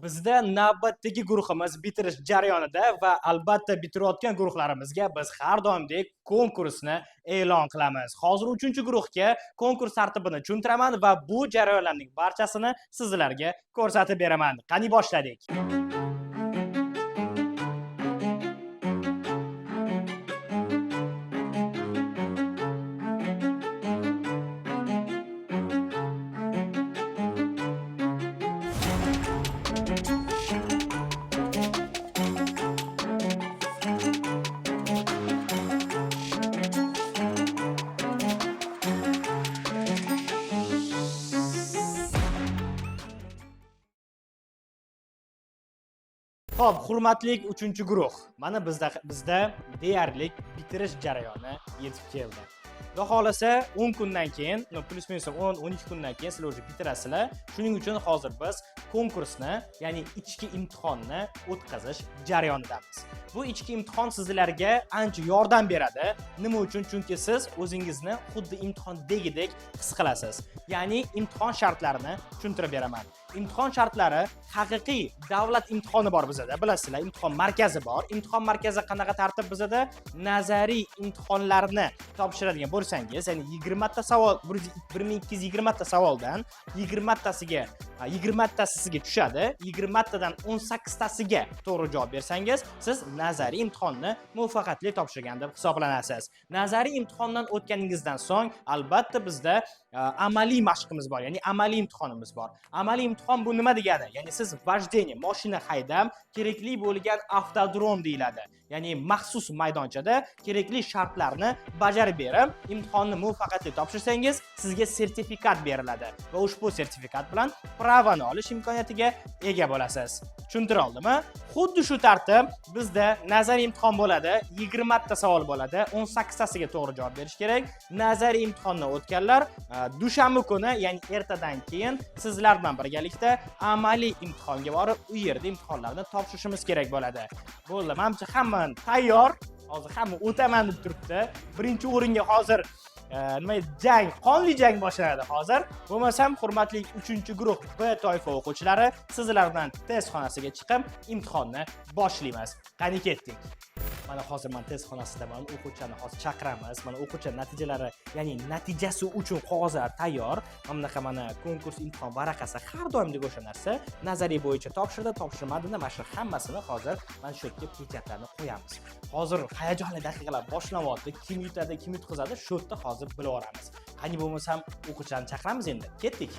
Bizda navbatdagi guruhimiz bitirish jarayonida va albatta bitirayotgan guruhlarimizga biz har doimdek konkursni e'lon qilamiz. Hozir 3-guruhga konkurs tartibini tushuntiraman va bu jarayonlarning barchasini sizlarga ko'rsatib beraman. Qani boshladik. Xo'p, hurmatli 3-guruh. Mana bizda deyarli bitirish jarayoni yetib keldi. Xudo xolasa 10 kundan keyin, plus minus 10-12 kundan keyin sizlar o'zi bitirasizlar. Shuning uchun hozir biz konkursni, ya'ni ichki imtihonni o'tkazish jarayonidamiz. Bu ichki imtihon sizlarga ancha yordam beradi. Nima uchun? Chunki siz o'zingizni xuddi imtihondagidek his qilasiz. Ya'ni imtihon shartlarini tushuntirib beraman. Imtihon shartlari haqiqiy davlat imtihoni bor bizda, bilasizlar, imtihon markazi bor. Imtihon markazi qanaqa tartib bizda? Nazariy imtihonlarni topshiradigan bo'lsangiz, ya'ni 20 ta savol, 1220 ta savoldan 20 tasiga sizga tushadi. 20 tadan 18 tasiga to'g'ri javob bersangiz, siz nazariy imtihonni muvaffaqiyatli topshirgan deb hisoblanasiz. Nazariy imtihondan o'tganingizdan so'ng albatta bizda amaliy mashqimiz bor, ya'ni amaliy imtihonimiz bor. Amaliy imtihon bu nima degani? Ya'ni siz vojdeniya, mashina haydab, kerakli bo'lgan avtodrom deyiladi. Ya'ni maxsus maydonchada kerakli shartlarni bajarib berib, imtihonni muvaffaqiyatli topshirsangiz, sizga sertifikat beriladi va ushbu sertifikat bilan pravani olish imkoniyatiga ega bo'lasiz. Tushuntira oldimmi? Xuddi shu tartib bizda nazariy imtihon bo'ladi, 20 ta savol bo'ladi, 18 tasiga to'g'ri javob berish kerak. Nazariy imtihonni o'tganlar dushanba kuni, ya'ni ertadan keyin sizlar bilan birgalikda amaliy imtihonga borib, u yerda imtihonlarni topshirishimiz kerak bo'ladi. Bo'ldi, menimcha hamma tayyor. Hozir hamma o'taman deb turibdi. Birinchi o'ringa hozir qonli jang boshlanadi hozir. Bo'lmasam, hurmatli 3-guruh B toifa o'quvchilari, sizlar bilan test xonasiga chiqib imtihonni boshlaymiz. Qani ketdik. Mana hozir men test xonasidaman, o'quvchilarni hozir chaqiramiz. Mana o'quvchilar natijalari, ya'ni natijasi uchun qog'ozlar tayyor. Mana konkurs imtihon varaqasi har doimdek o'sha narsa nazariy bo'yicha topshirmadimi, mana shu hammasini hozir mana shu yerga pechatlarni qo'yamiz. Hozir hayajonli daqiqalar boshlanyapti. Kim yutadi, kim yutqazadi, shu yerda hozir bilib olamiz. Qani bo'lmasam, o'quvchilarni chaqiramiz endi. Ketdik.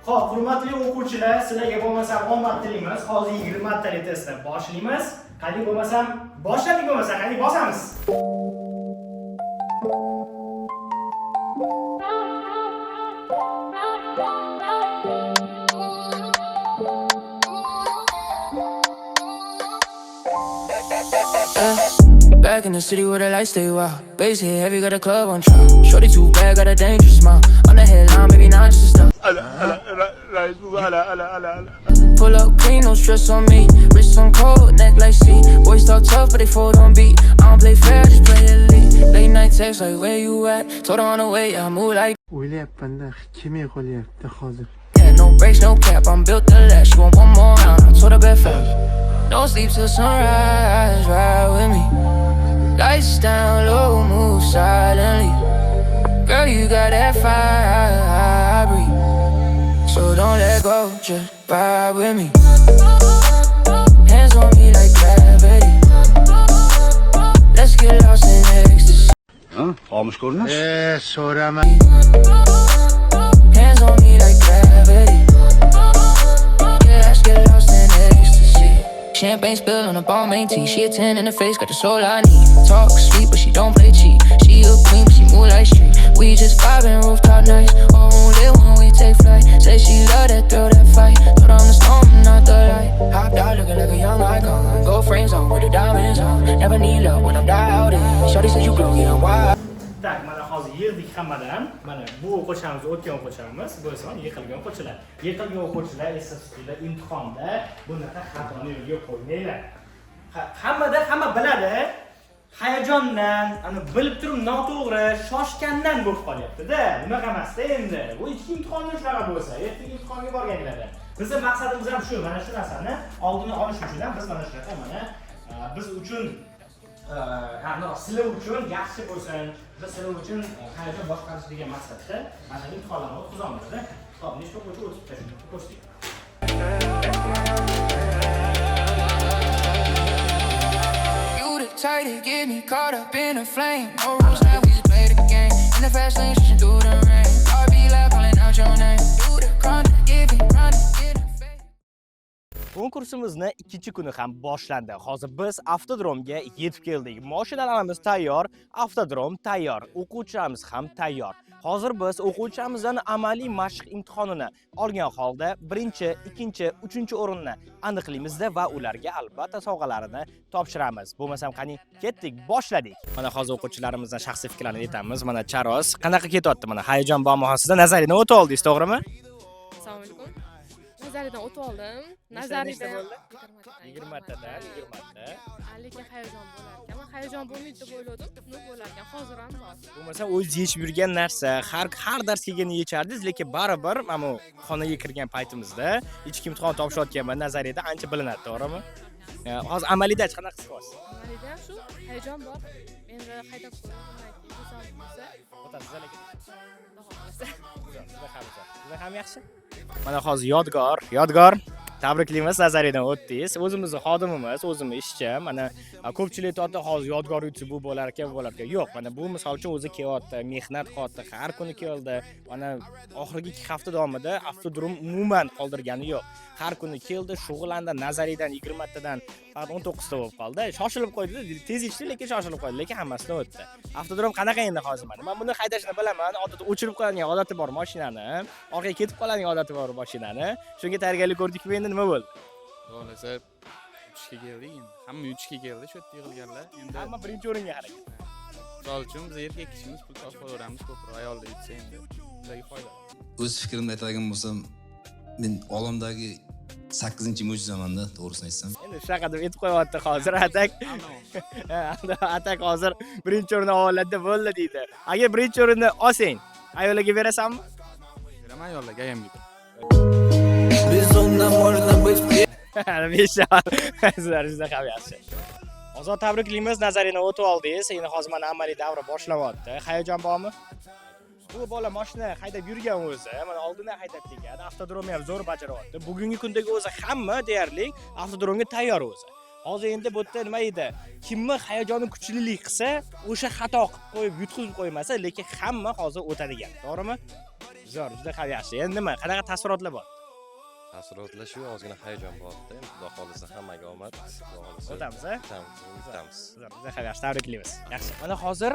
Xo'p, hurmatli o'quvchilar, sizlarga bo'lmasam omad tilaymiz. Hozir 20 talik testni boshlaymiz. Qani bo'lmasam, boshladik bo'lmasa, qani bosamiz. Back in the city where the lights stay wild. Bass hit heavy, got a club on trial. Shorty too bad, got a dangerous smile. On the headline, maybe not just a stop. Pull up clean, no stress on me. Wrist on cold, neck like sea. Boys talk tough, but they fold on beat. I don't play fair, just play elite. Late night text like where you at? Told her on the way, I move like. O'ylayapman-da, kim qolyapti hozir. Yeah, no breaks, no cap. I'm built to last. She want one more round. I told her bet fast. Don't sleep till sunrise, ride with me. Lights down low, move silently. Girl, you got that fire, I breathe. So don't let go, just ride with me. Hands on me like gravity. Let's get lost in ecstasy. Olmuş görünüz? So'rama. Hands on me like gravity. Yeah, let's get lost in ecstasy. Champagne spilled on a Balmain tee. She a 10 in the face, got the soul I need. Talk sweet, but she don't play cheap. She a queen, but she move like street. We just vibing rooftop nights. Won't live when we take flight. Say she love that thrill, that fight. Thought I'm the storm, not the light. Hopped out the yig'dik hammadan. Mana bu o'quvchimiz o'tgan o'quvchimiz, bo'lsa yiqilgan o'quvchilar. Yiqilgan o'quvchilar esa sizlar imtihonda bunaqa xatoni yo'lga qo'ymanglar. Hamma biladi. Hayajondan, bilib turib noto'g'ri, shoshgandan bo'lib qolyapti-da. Bunaqa emas-da endi. Bu ikki imtihonda shunaqa bo'lsa, ertaga imtihonga borganlarda. Bizning maqsadimiz ham shu, mana shu narsani oldini olish uchun ham biz mana shunaqa mana biz uchun sizlar uchun yaxshi bo'lsin, biz sizlar uchun hayajon boshqarish degan maqsadda mana bu imtihonlarni o'tkazamiz-da. Xo'p, nechta o'quvchi o'tibdi shuni ko'rsak. Tight to get me caught up in a flame. No rules, now we just play the game. In the fast lane, switching through the rain. I'll be loud, calling out your name. Do the grind, give it, run, get it, fade. Konkursimizni ikkinchi kuni ham boshlandi. Hozir biz avtodromga yetib keldik. Mashinalarimiz tayyor, avtodrom tayyor, o'quvchilarimiz ham tayyor. Hozir biz o'quvchilarimizdan amaliy mashq imtihonini olgan holda 1-chi, 2-chi, 3-chi o'rinni aniqlaymizda va ularga albatta sovg'alarini topshiramiz. Bo'lmasam qani ketdik, boshladik. Mana hozir o'quvchilarimizdan shaxsiy fikrlarini aytamiz. Mana Charos qanaqa ketyapti? Mana hayajon bor mahasida nazaridan o'tib oldingiz, to'g'rimi? Assalomu alaykum. Nazaridan o'tib oldim. Nazarida 20 tadan 20 ta. lekin hayajon bo'lar ekan. Men hayajon bo'lmaydi deb o'yladim. Nima bo'lar ekan? Hozir ham bor. Bo'lmasa o'zingiz yechib yurgan narsa, har dars kelganda yechardingiz, lekin baribir mana bu xonaga kirgan paytimizda ichki imtihon topshirayotganman, nazariyada ancha bilinadi, to'g'rimi? Hozir amaliyda qanaqa his qilyapsiz? Amaliyda ham shu hayajon bor. Endi haydab qo'yaman. O'tasiz lekin. Juda ham yaxshi. Mana hozir yodgor. Tabriklaymiz, nazariyadan o'tdingiz. O'zimizning xodimimiz, o'zimiz ishchi. Mana ko'pchilik aytadi, hozir yodgor yutsa bu bo'lar ekan, Yo'q, mana bu misol uchun o'zi kelyapti, mehnat qilyapti, har kuni keldi. Mana oxirgi 2 hafta davomida avtodrom umuman qoldirgani yo'q. Har kuni keldi, shug'ullandi, nazariyadan 20 tadan faqat 19 ta bo'lib qoldi. Shoshilib qo'ydi, tez ichdi, lekin shoshilib qo'ydi, lekin hammasidan o'tdi. Avtodrom qanaqa endi hozir mana? Men buni haydashni bilaman, odatda o'chirib qo'yadigan odati bor mashinani, orqaga ketib qoladigan odati bor mashinani. Shunga tayyorgarlik ko'rdikmi, endi nima bo'ldi? Xohlasa uchga keldik endi. Hamma uchga keldi, shu yerda yig'ilganlar. Endi Hamma birinchi o'ringa harakat. misol uchun biz erkak kishimiz pul topib olaveramiz, ko'proq ayollar yutsa endi bizga foyda. O'z fikrimni aytadigan bo'lsam, men olamdagi 8-mo'jizamanda, to'g'risini aytsam. Endi shunaqa deb aytib qo'yapti hozir atak. Atak hozir birinchi o'rinni oladi bo'ldi deydi. Agar birinchi o'rinni olsang, ayollarga berasanmi? Beraman ayollarga ham yutib. Безумно можно быть Sizlar juda ham yaxshi. Ozod tabriklaymiz, nazariyadan o'tib oldingiz. Endi hozir mana amaliy davra boshlanyapti. Hayajon bormi? Bu bola mashina haydab yurgan o'zi, mana oldindan haydab kelgan, avtodromni ham zo'r bajaryapti. Bugungi kundagi o'zi hamma deyarli avtodromga tayyor o'zi. Hozir endi bu yerda nima edi? Kimni hayajoni kuchlilik qilsa, o'sha xato qilib qo'yib, yutqizib qo'ymasa, lekin hamma hozir o'tadigan, to'g'rimi? Zo'r, juda ham yaxshi. Endi nima? Qanaqa taassurotlar bor? Taassurotlar shu, ozgina hayajon bor-da. Xudo xolisa hammaga omad. Xudo xolisa. O'tamiz, O'tamiz. Juda ham yaxshi, tabriklaymiz. Yaxshi. Mana hozir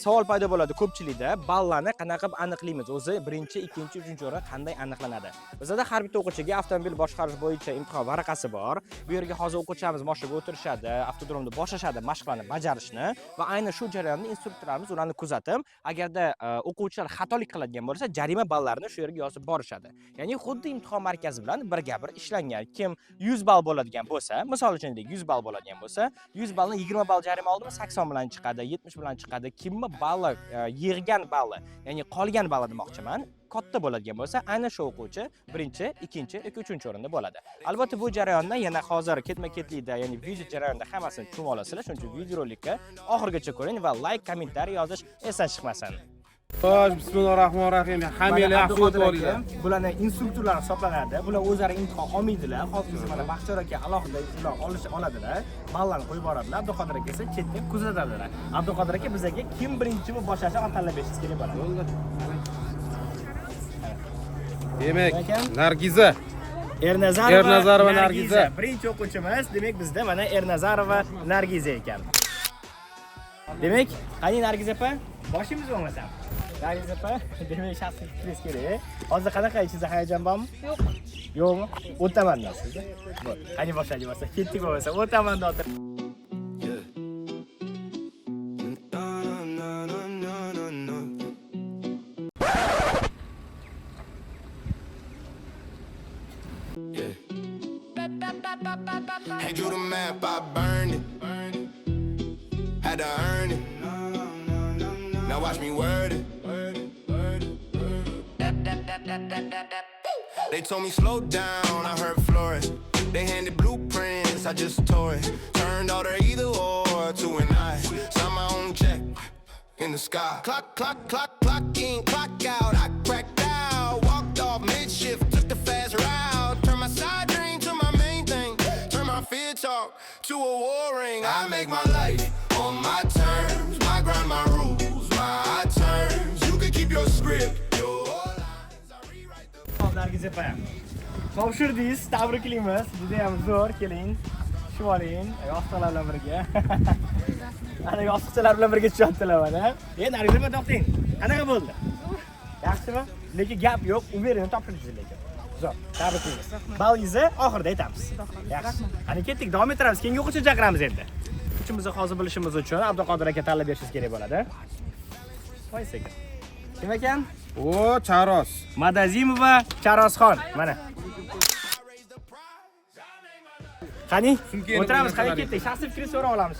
savol paydo bo'ladi ko'pchilikda, ballarni qanaqa qilib aniqlaymiz? O'zi 1-chi, 2-chi, 3-chi o'rin qanday aniqlanadi? Bizda har bitta o'quvchiga avtomobil boshqarish bo'yicha imtihon varaqasi bor. Bu yerga hozir o'quvchilarimiz mashinaga o'tirishadi, avtodromda boshlashadi mashqlarni bajarishni va aynan shu jarayonda instruktorlarimiz ularni kuzatib, agarda o'quvchilar xatolik qiladigan bo'lsa, jarima ballarini shu yerga yozib borishadi. Ya'ni xuddi imtihon markazi bilan birga-bir ishlangan. Kim 100 ball bo'ladigan bo'lsa, misol uchun 100 ball bo'ladigan bo'lsa, 100 ballni 20 ball jarima oldimi 80 bilan chiqadi, 70 bilan chiqadi. Kimni balli yig'gan balli, ya'ni qolgan balli demoqchiman, katta bo'ladigan bo'lsa, aynan shu o'quvchi 1-chi, 2-chi yoki 3-chi o'rinda bo'ladi. Albatta bu jarayonni yana hozir ketma-ketlikda, ya'ni video jarayonida hammasini tushunib olasizlar. Shuning uchun videorolikni oxirigacha ko'ring va like, kommentariy yozish esdan chiqmasin. Xo'sh, bismillahir-rohmanir-rohim. Hammalar yaxshi o'tibinglar. Bularning instruktorlar hisoblanadi. Bular o'zlari imtihon olmaydilar. Hozir biz mana Baxtiyor aka alohida ular oladilar. Ballarni qo'yib boradilar. Abduqodir aka esa chetdan kuzatadilar. Abduqodir aka bizga kim birinchimi boshlashni tanlab berishingiz kerak bo'ladi. Demak, Nargiza. Ernazarova Nargiza. Birinchi o'quvchimiz, demak bizda mana Ernazarova Nargiza ekan. Demak, qani Nargiza opa? Boshimiz bo'lmasam. Nargiza opa, demak shaxsiy fikringiz kerak. Hozir qanaqa ichingizda hayajon bormi? Yo'q. Yo'qmi? O'taman deysiz. Bo'ldi. Qani boshlaylik bo'lsa, ketdik bo'lmasa, o'taman deyapti. Hand you the map, I burned it. Had to earn it. Now watch me word it. They told me slow down, I heard Flores. They handed blueprints, I just tore it. Turned all their either or to an I. Signed my own check in the sky. Clock in, clock out. I cracked out, walked off mid-shift, took the fast route. Turned my side dream to my main thing. Turned my fear talk to a war ring. I make my life on my terms. My grind, my rules, my terms. You can keep your script, your lines. I rewrite the... Nargiza opa. Topshirdingiz, tabriklaymiz. Juda ham zo'r, keling. Tushib oling. Yostiqlar bilan birga. Ana yostiqchalar bilan birga tushyaptilar mana. Nargiza opa to'xting. Qanaqa bo'ldi? Yaxshimi? Lekin gap yo'q, uverini topshirdingiz lekin. Zo'r, tabriklaymiz. Balingizni oxirida aytamiz. Yaxshi. Qani ketdik, davom ettiramiz. Keyingi o'quvchini chaqiramiz endi. Uchimizni hozir bilishimiz uchun Abduqodir aka tanlab berishingiz kerak bo'ladi. Qo'ying sekin. Kim ekan? O, Charos. Madazimova Charosxon. Mana. Qani? O'tiramiz, qani ketdik. Shaxsiy fikringizni so'rab olamiz.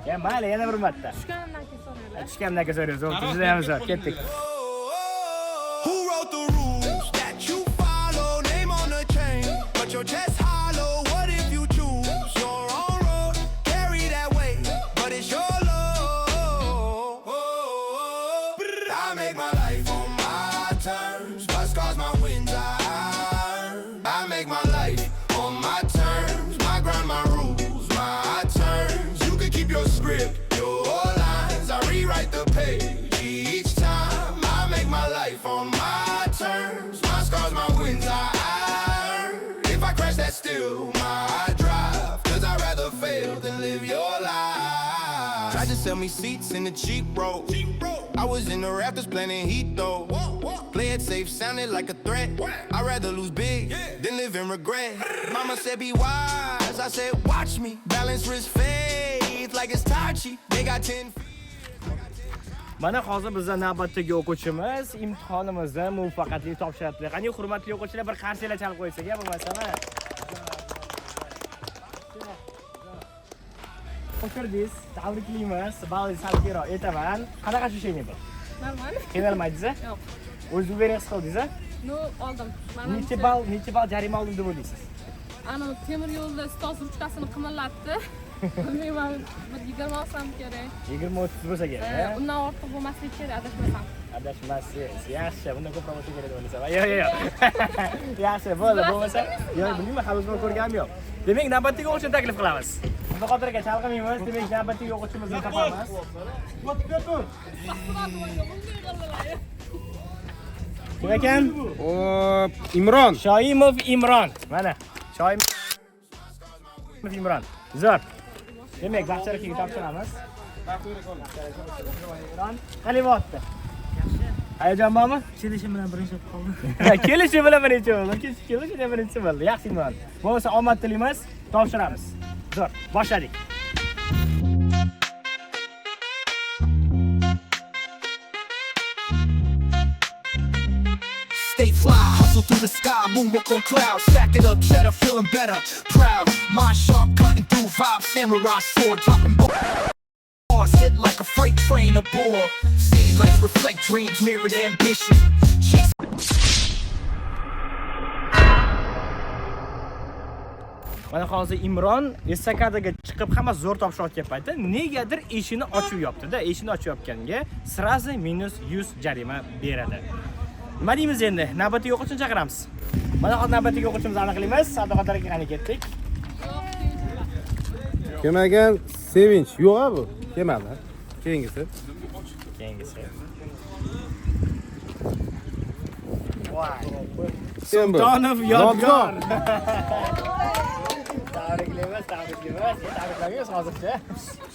Ya, mayli, yana bir marta. Tushganimdan keyin so'rayman. Tushganimdan keyin so'raymiz. Juda ham zo'r. Ketdik. Who wrote the rules that you follow? Name on the chain, but your chest hollow. What if you choose your own road? Carry that weight, but it's your load. I make my life on my terms. My scars, my wins, I make my life on my terms. My grind, my rules, my terms. You can keep your script, your lines. I rewrite the page each time. I make my life on my terms. My scars, my wins, I earn. If I crash, that's still my drive. Cause I'd rather fail than live your life. Tried to sell me seats in the cheap road. I was in the rafters planning heat though. Play it safe, sounded like a threat. I'd rather lose big than live in regret. Mama said be wise, I said watch me. Balance risk faith like it's Tachi. They got 10 feet. Mana hozir bizning navbatdagi o'quvchimiz imtihonimizni muvaffaqiyatli topshirdi. Qani hurmatli o'quvchilar bir qarshilar chalib qo'ysak-a bo'lmasa-mi? O'qirdingiz, tabriklaymiz. Balingiz salkiyroq aytaman. Qanaqa tushunchang bu? Normal. Qiynalmaydingiz-a? Yo'q. O'zingiz o'zingiz his qildingiz-a? No, oldim. Necha ball jarima oldim deb o'ylaysiz? Ana temir yo'lda stos ruchkasini qimirlatdi. Bilmayman, bir 20 olsam kerak. 20-30 bo'lsa kerak. Undan ortiq bo'lmasligi kerak, adashmasam. Adashmasiz. Yaxshi, bundan ko'proq bo'lsa kerak deb o'ylaysan. Yo'q. Yaxshi, bo'lmasa, yo'q, bilmayman, hali o'zim ko'rganim yo'q. Demak, navbatdagi o'quvchini taklif qilamiz. Abduqodir aka chalg'imaymiz, demak, navbatdagi o'quvchimizni topamiz. Kim ekan? O, Imron. Shoimov Imron. Mana, Shoimov Imron. Zo'r. Demak, Baxtiyor akaga topshiramiz. Qani bo'pti? Hayajon bormi? Kelishim bilan birinchi qoldi. Kelishi bilan birinchi bo'ldi. Kelishi bilan birinchi bo'ldi. Yaxshi Imron. Bo'lmasa omad tilaymiz, topshiramiz. Zo'r, boshladik. Stay fly, hustle through the sky, moonwalk on clouds. Stack it up, cheddar, feeling better, proud. Mind sharp, cutting through vibes, samurai sword, dropping bars, hit like a freight train aboard. See lights reflect dreams, mirrored ambition. Mana hozir Imron estakadaga chiqib hamma zo'r topshirayotgan paytda negadir eshikni ochib yopdi-da. Eshikni ochib yopganga srazi -100 jarima beradi. Nima deymiz endi? Navbatdagi o'quvchini chaqiramiz. Mana hozir navbatdagi o'quvchimizni aniqlaymiz. Abduqodir aka qani ketdik. Kelmagan Sevinch. Yo'q-a bu. Kelmadi. Keyingisi. Voy. Sultonov Yodgor. Tabriklaymiz hozircha.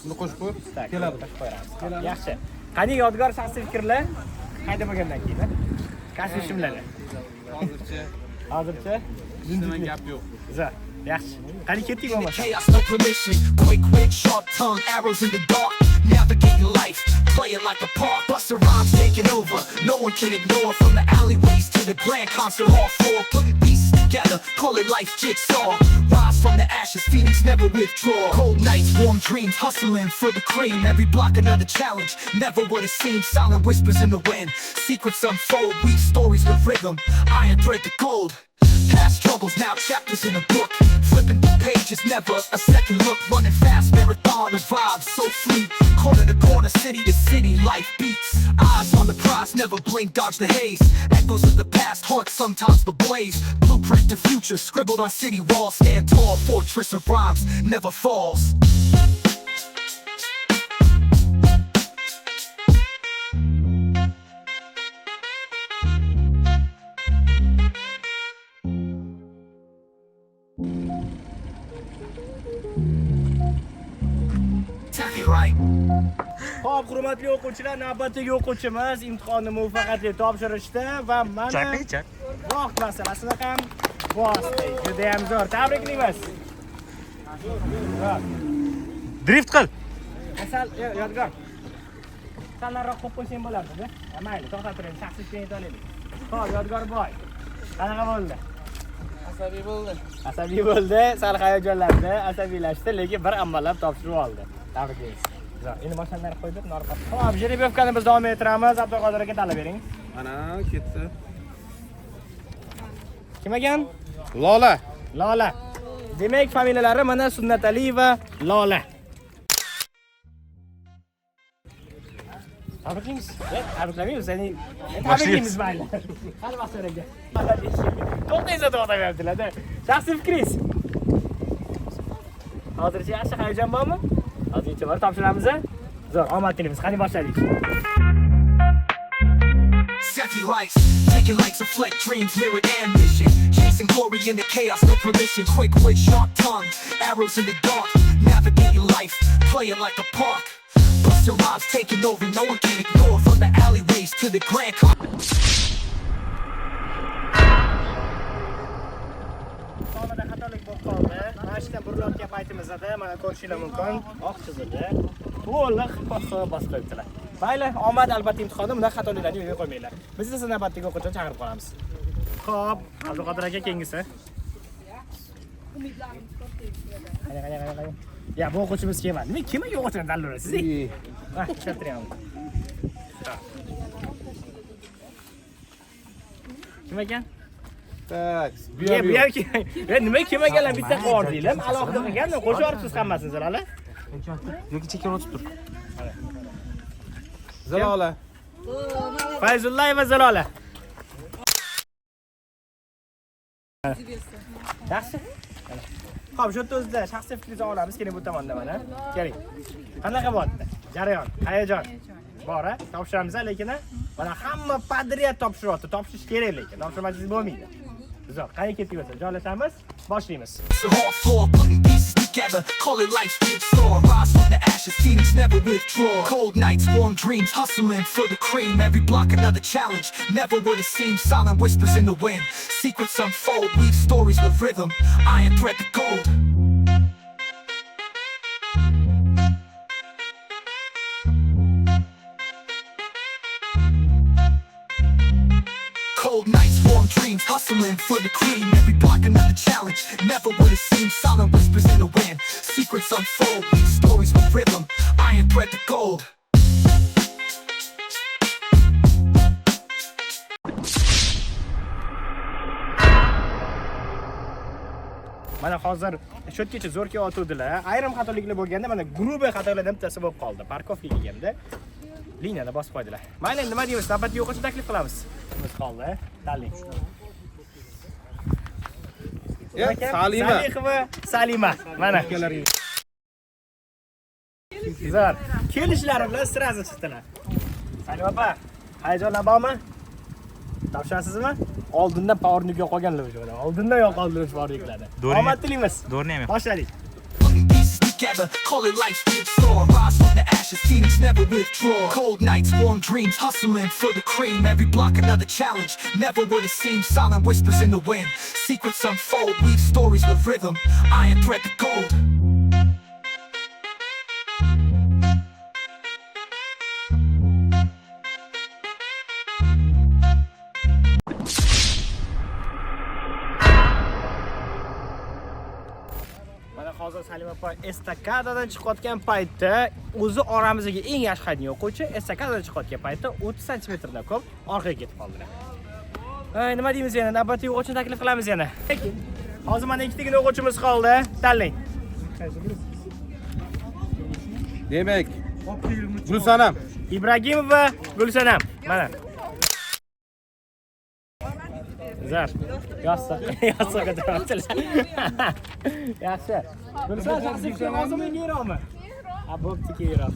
Buni qo'shib qo'y. Keladi, qo'yamiz. Yaxshi. Qani Yodgor shaxsiy fikrlar? Qayda bo'lgandan keyin? Kashfishimlari. Hozircha. Bundan gap yo'q. Zo'r. Yaxshi. Qani ketdik bo'lmasa. Chaos, no permission. Quick wit, sharp tongue, arrows in the dark. Navigating life, playing like a park. Buster rhymes taking over. No one can ignore. From the alleyways to the grand concert hall floor. Put it beast. together, call it life jigsaw. Rise from the ashes, Phoenix never withdraw. Cold nights, warm dreams, hustling for the cream. Every block another challenge, never what it seems. Silent whispers in the wind, secrets unfold. Weave stories with rhythm, iron thread to gold. Past troubles, now chapters in a book. Flipping the pages, never a second look. Running fast, marathon of vibes, so fleet. Corner to corner, city to city, life beats. Eyes on the prize, never blink, dodge the haze. Echoes of the past, haunt sometimes the blaze. Blueprint the future, scribbled on city walls. Stand tall, fortress of rhymes, never falls. Taffy right. Xo'p, hurmatli o'quvchilar, navbatdagi o'quvchimiz imtihonni muvaffaqiyatli topshirishdi va mana vaqt masalasini ham bosdi. Juda ham zo'r. Tabriklaymiz. Drift qil. Asal, yodgor. Sanarroq qo'yib qo'ysang bo'lardi-da. Mayli, to'xtab turing, shaxsiy kliент olaylik. Xo'p, Yodgor boy. Qanaqa bo'ldi? Asabiy bo'ldi, sal hayajonlandi, asabiylashdi, lekin bir amallab topshirib oldi. Tabriklaymiz. Zo'r. Endi mashinalarni qo'yib, nariga. Xo'p, Jerebevkani biz davom ettiramiz. Abduqodir aka talab bering. Ana ketdi. Kim ekan? Lola. Lola. Demak, familiyalari mana Sunnatali va Lola. Tabriklaymiz. Tabriklaymiz. Seni tabriklaymiz mayli. Hadi boshlaringga. To'xtaysa to'xtamayaptilar-da. Shaxsiy fikringiz. Hozircha yaxshi hayajon bormi? Hozircha bor topshiramiz. Zo'r, omad tilaymiz. Qani boshladik. Sexy lights, taking likes of fled dreams, mirrored ambition. Chasing glory in the chaos, no permission. Quick wit, sharp tongue, arrows in the dark. Navigating life, playing like a park. Bust your rhymes taking over, no one can ignore. From the alleyways to the grand Sonida xatolik bo'lib qoldi. Mashina burilayotgan paytimizda mana ko'rishingiz mumkin. Oq chizildi. To'liq bosib qo'yibdilar. Mayli, omad albatta imtihonda bunday xatoliklarni yo'lga qo'ymanglar. Biz esa navbatdagi o'quvchini chaqirib qolamiz. Xo'p, Abduqodir aka keyingisi. Qani. Ya, bu o'quvchimiz kelmadi. Nima kimga o'quvchini tanlaysiz? Ha, tushuntiryapman. Kim ekan? Tak, Bu ham kim? Nima kim ekanlar bitta qordinglar? Alohida qilgan, qo'shib yoribsiz hammasini zalala. Yo'q, chekka o'tib tur. Zalola. Fayzullayev va Zalola. Yaxshi. Xo'p, shu o'zida shaxsiy fikringizni olamiz. Keling bu tomonda mana. Keling. Qanaqa bo'ldi? Jarayon, hayajon. Bor-a, topshiramiz, lekin mana hamma padriyat topshiryapti. Topshirish kerak lekin. Topshirmasangiz bo'lmaydi. Zo'r, qani ketdik bo'lsa, joylashamiz, boshlaymiz. Together, call it life's jigsaw. Rise from the ashes, Phoenix never withdraw. Cold nights, warm dreams, hustling for the cream. Every block another challenge, never what it seems. Silent whispers in the wind, secrets unfold. Weave stories with rhythm, iron thread to gold. Cold nights, warm dreams, hustling for the cream. Every block another challenge, never what it seems. Silent whispers in the wind, secrets unfold. Weave stories with rhythm, iron thread to gold. Mana hozir shotgacha zo'r kelyotgandilar. Ayrim xatoliklar bo'lganda mana grubiy xatolardan bittasi bo'lib qoldi. Parkovga kelganda liniyani bosib qo'ydilar. Mayli, nima deymiz? Navbatdagi o'quvchini taklif qilamiz. Biz qoldi. Tanlang. Salima. Salixova, Salima. Mana. Zo'r. Kelishlari bilan sirazi chiqdilar. Salima opa, hayajonlar bormi? Topshirasizmi? Oldindan powernikga qolganlar o'sha. Oldindan yo'q qoldilar powerniklarni. Omad tilaymiz. Boshladik. Together, call it life's jigsaw. Rise from the ashes, Phoenix never withdraw. Cold nights, warm dreams, hustling for the cream. Every block another challenge, never what it seems. Silent whispers in the wind, secrets unfold. Weave stories with rhythm, iron thread to gold. Mana hozir Salim opa estakadadan chiqayotgan paytda o'zi oramizga eng yaxshi haydovchi o'quvchi estakadadan chiqayotgan paytda 30 santimetrdan ko'p orqaga ketib qoldilar. Nima deymiz yana? Navbatdagi o'quvchini taklif qilamiz yana. Hozir mana ikkitagina o'quvchimiz qoldi. Tanlang. Demak, Gulsanam. Ibragimov va Gulsanam. Mana. Zar. Yostiq o'tiribsizlar. Yaxshi. Gulsanam shaxsiy fikrim hozirmi keyinroqmi? Ha, bo'pti keyinroq.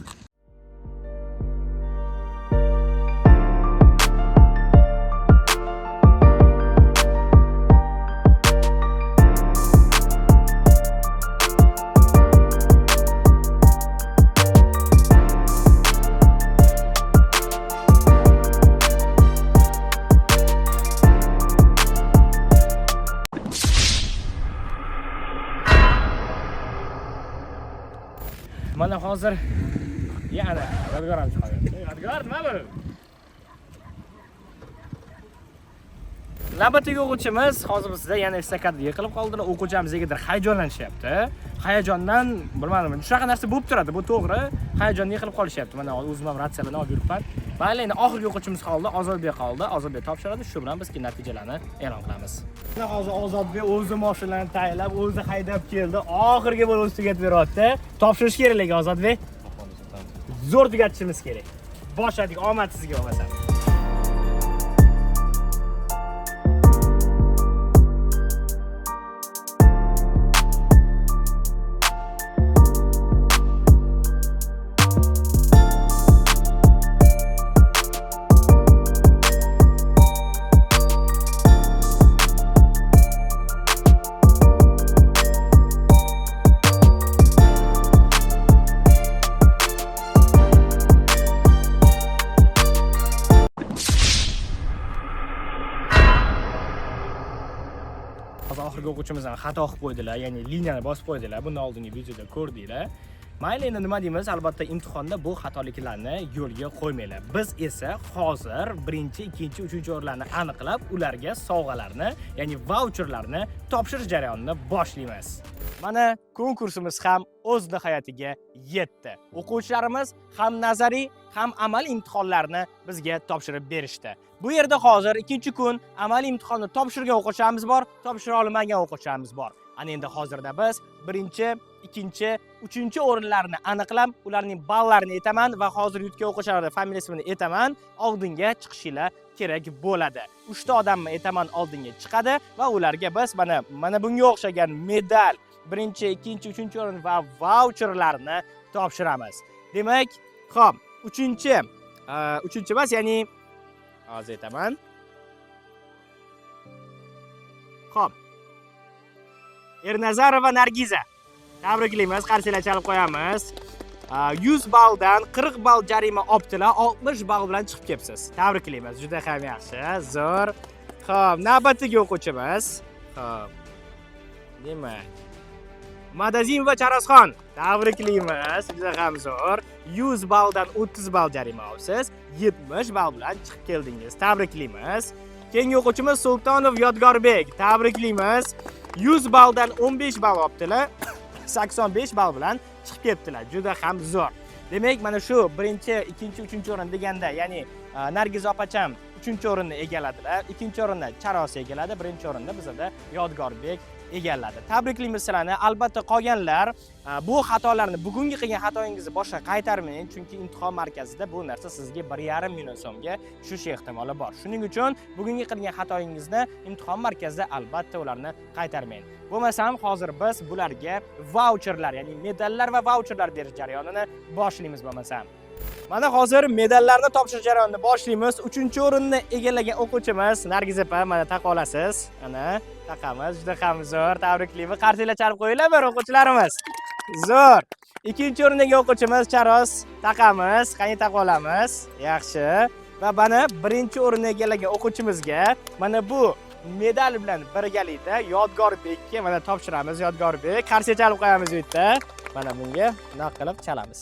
Mana hozir yana yodgor ham chiqadi. Yodgor nima bu? Navbatdagi o'quvchimiz hozir bizda yana estakada yiqilib qoldilar. O'quvchimiz negadir hayajonlanishyapti. Hayajondan bilmadim, shunaqa narsa bo'lib turadi, bu to'g'ri. Hayajondan yiqilib qolishyapti. Mana o'zim ham ratsiyalarni olib yuribman. Mayli, endi oxirgi o'quvchimiz qoldi, Ozodbek qoldi. Ozodbek topshiradi, shu bilan biz natijalarni e'lon qilamiz. Mana hozir Ozodbek o'zi mashinani tayyorlab, o'zi haydab keldi. Oxirgi bo'lib tugatib beryapti. Topshirish kerak Ozodbek. Zo'r tugatishimiz kerak. Boshladik, omad sizga bo'lmasa. Oxirgi o'quvchimizdan xato qilib qo'ydilar, ya'ni liniyani bosib qo'ydilar. Bundan oldingi videoda ko'rdinglar. Mayli, endi nima deymiz? Albatta imtihonda bu xatoliklarni yo'lga qo'ymanglar. Biz esa hozir 1-chi, 2-chi, 3-chi o'rinlarni aniqlab, ularga sovg'alarni, ya'ni vaucherlarni topshirish jarayonini boshlaymiz. Mana konkursimiz ham o'z nihoyatiga yetdi. O'quvchilarimiz ham nazariy, ham amaliy imtihonlarni bizga topshirib berishdi. Bu yerda hozir 2-kun amaliy imtihonni topshirgan o'quvchilarimiz bor, topshira olmagan o'quvchilarimiz bor. Ana endi hozirda biz 1-chi, 2-chi, 3-chi o'rinlarni aniqlab, ularning ballarini aytaman va hozir yutgan o'quvchilarning familiyasini aytaman, oldinga chiqishinglar kerak bo'ladi. 3 ta odamni aytaman oldinga chiqadi va ularga biz mana bunga o'xshagan medal, 1-chi, 2-chi, 3-chi o'rin va vaucherlarni topshiramiz. Demak, xo'p, 3-chi emas, ya'ni hozir aytaman. Xo'p. Ernazarova Nargiza. Tabriklaymiz, qarshilar chalib qo'yamiz. 100 balldan 40 ball jarima olibdilar, 60 ball bilan chiqib kelibsiz. Tabriklaymiz, juda ham yaxshi, zo'r. Xo'p, navbatdagi o'quvchimiz. Xo'p. Demak, Madazimova Charosxon. Tabriklaymiz, juda ham zo'r. 100 balldan 30 ball jarima olibsiz, 70 ball bilan chiqib keldingiz. Tabriklaymiz. Keyingi o'quvchimiz Sultonov Yodgorbek. Tabriklaymiz. 100 balldan 15 ball olibdilar, 85 ball bilan chiqib ketdilar. Juda ham zo'r. Demak, mana shu 1-chi, 2-chi, 3-chi o'rin deganda, ya'ni Nargiza opacham 3-chi o'rinni egalladilar, 2-chi o'rinni Charos egalladi, 1-chi o'rinni bizda Yodgorbek egalladi. Tabriklaymiz sizlarni. Albatta qolganlar bu xatolarni, bugungi qilgan xatoyingizni boshqa qaytarmang, chunki imtihon markazida bu narsa sizga 1,5 million so'mga tushish ehtimoli bor. Shuning uchun bugungi qilgan xatoyingizni imtihon markazida albatta ularni qaytarmang. Bo'lmasam hozir biz bularga vaucherlar, ya'ni medallar va vaucherlar berish jarayonini boshlaymiz bo'lmasam. Mana hozir medallarni topshirish jarayonini boshlaymiz. 3-chi o'rinni egallagan o'quvchimiz Nargiza opa, mana taqa olasiz. Ana, taqamiz, juda ham zo'r. Tabriklaymiz. Qarshilar chalib qo'yinglar bir o'quvchilarimiz. Zo'r. 2-chi o'rindagi o'quvchimiz Charos, taqamiz. Qani taqa olamiz. Yaxshi. Va mana 1-chi o'rinni egallagan o'quvchimizga mana bu medal bilan birgalikda Yodgorbekka mana topshiramiz. Yodgorbek, qarshilar chalib qo'yamiz bu yerda. Mana bunga naq qilib chalamiz.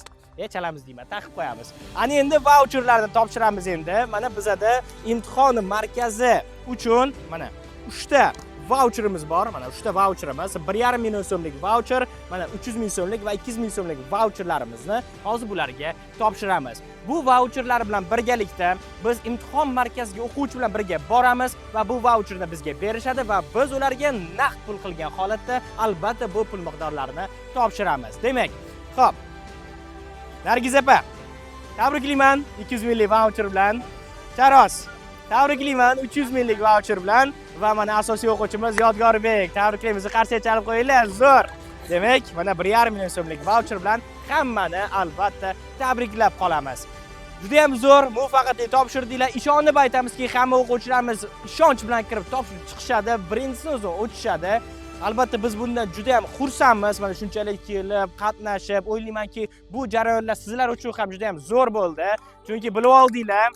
Chalamiz deyman, taqib qo'yamiz. Ana endi vaucherlarni topshiramiz endi. Mana bizada imtihon markazi uchun mana 3 ta voucherimiz bor. Mana uchta voucherimiz, 1,5 million so'mlik voucher, mana 300 ming so'mlik va 200 ming so'mlik voucherlarimizni hozir bularga topshiramiz. Bu voucherlar bilan birgalikda biz imtihon markaziga o'quvchi bilan birga boramiz va bu voucherni bizga berishadi va biz ularga naqd pul qilgan holatda albatta bu pul miqdorlarini topshiramiz. Demak, xo'p. Nargiz opa, tabriklayman 200 minglik voucher bilan. Charos, tabriklayman 300 minglik voucher bilan va mana asosiy o'quvchimiz Yodgorbek. Tabriklaymiz, qarshi chalib qo'yinglar. Zo'r. Demak, mana 1,5 million so'mlik voucher bilan hammani albatta tabriklab qolamiz. Juda ham zo'r, muvaffaqiyatli topshirdinglar. Ishonib aytamizki, hamma o'quvchilarimiz ishonch bilan kirib topshirib chiqishadi, birinchisini o'zi o'tishadi. Albatta biz bundan juda ham xursandmiz. Mana shunchalik kelib, qatnashib, o'ylaymanki, bu jarayonlar sizlar uchun ham juda ham zo'r bo'ldi. Chunki bilib oldinglar,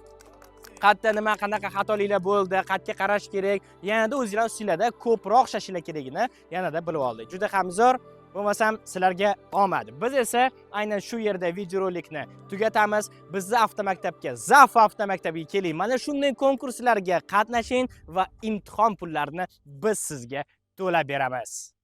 qayerda nima qanaqa xatoliklar bo'ldi, qayerga qarash kerak, yanada o'zingizlar ustinglarda ko'proq shashila kerakini yanada bilib oldik. Juda ham zo'r. Bo'lmasam sizlarga omad. Biz esa aynan shu yerda videorolikni tugatamiz. Bizni avtomaktabga, Zafo avtomaktabiga keling. Mana shunday konkurslarga qatnashing va imtihon pullarini biz sizga to'lab beramiz.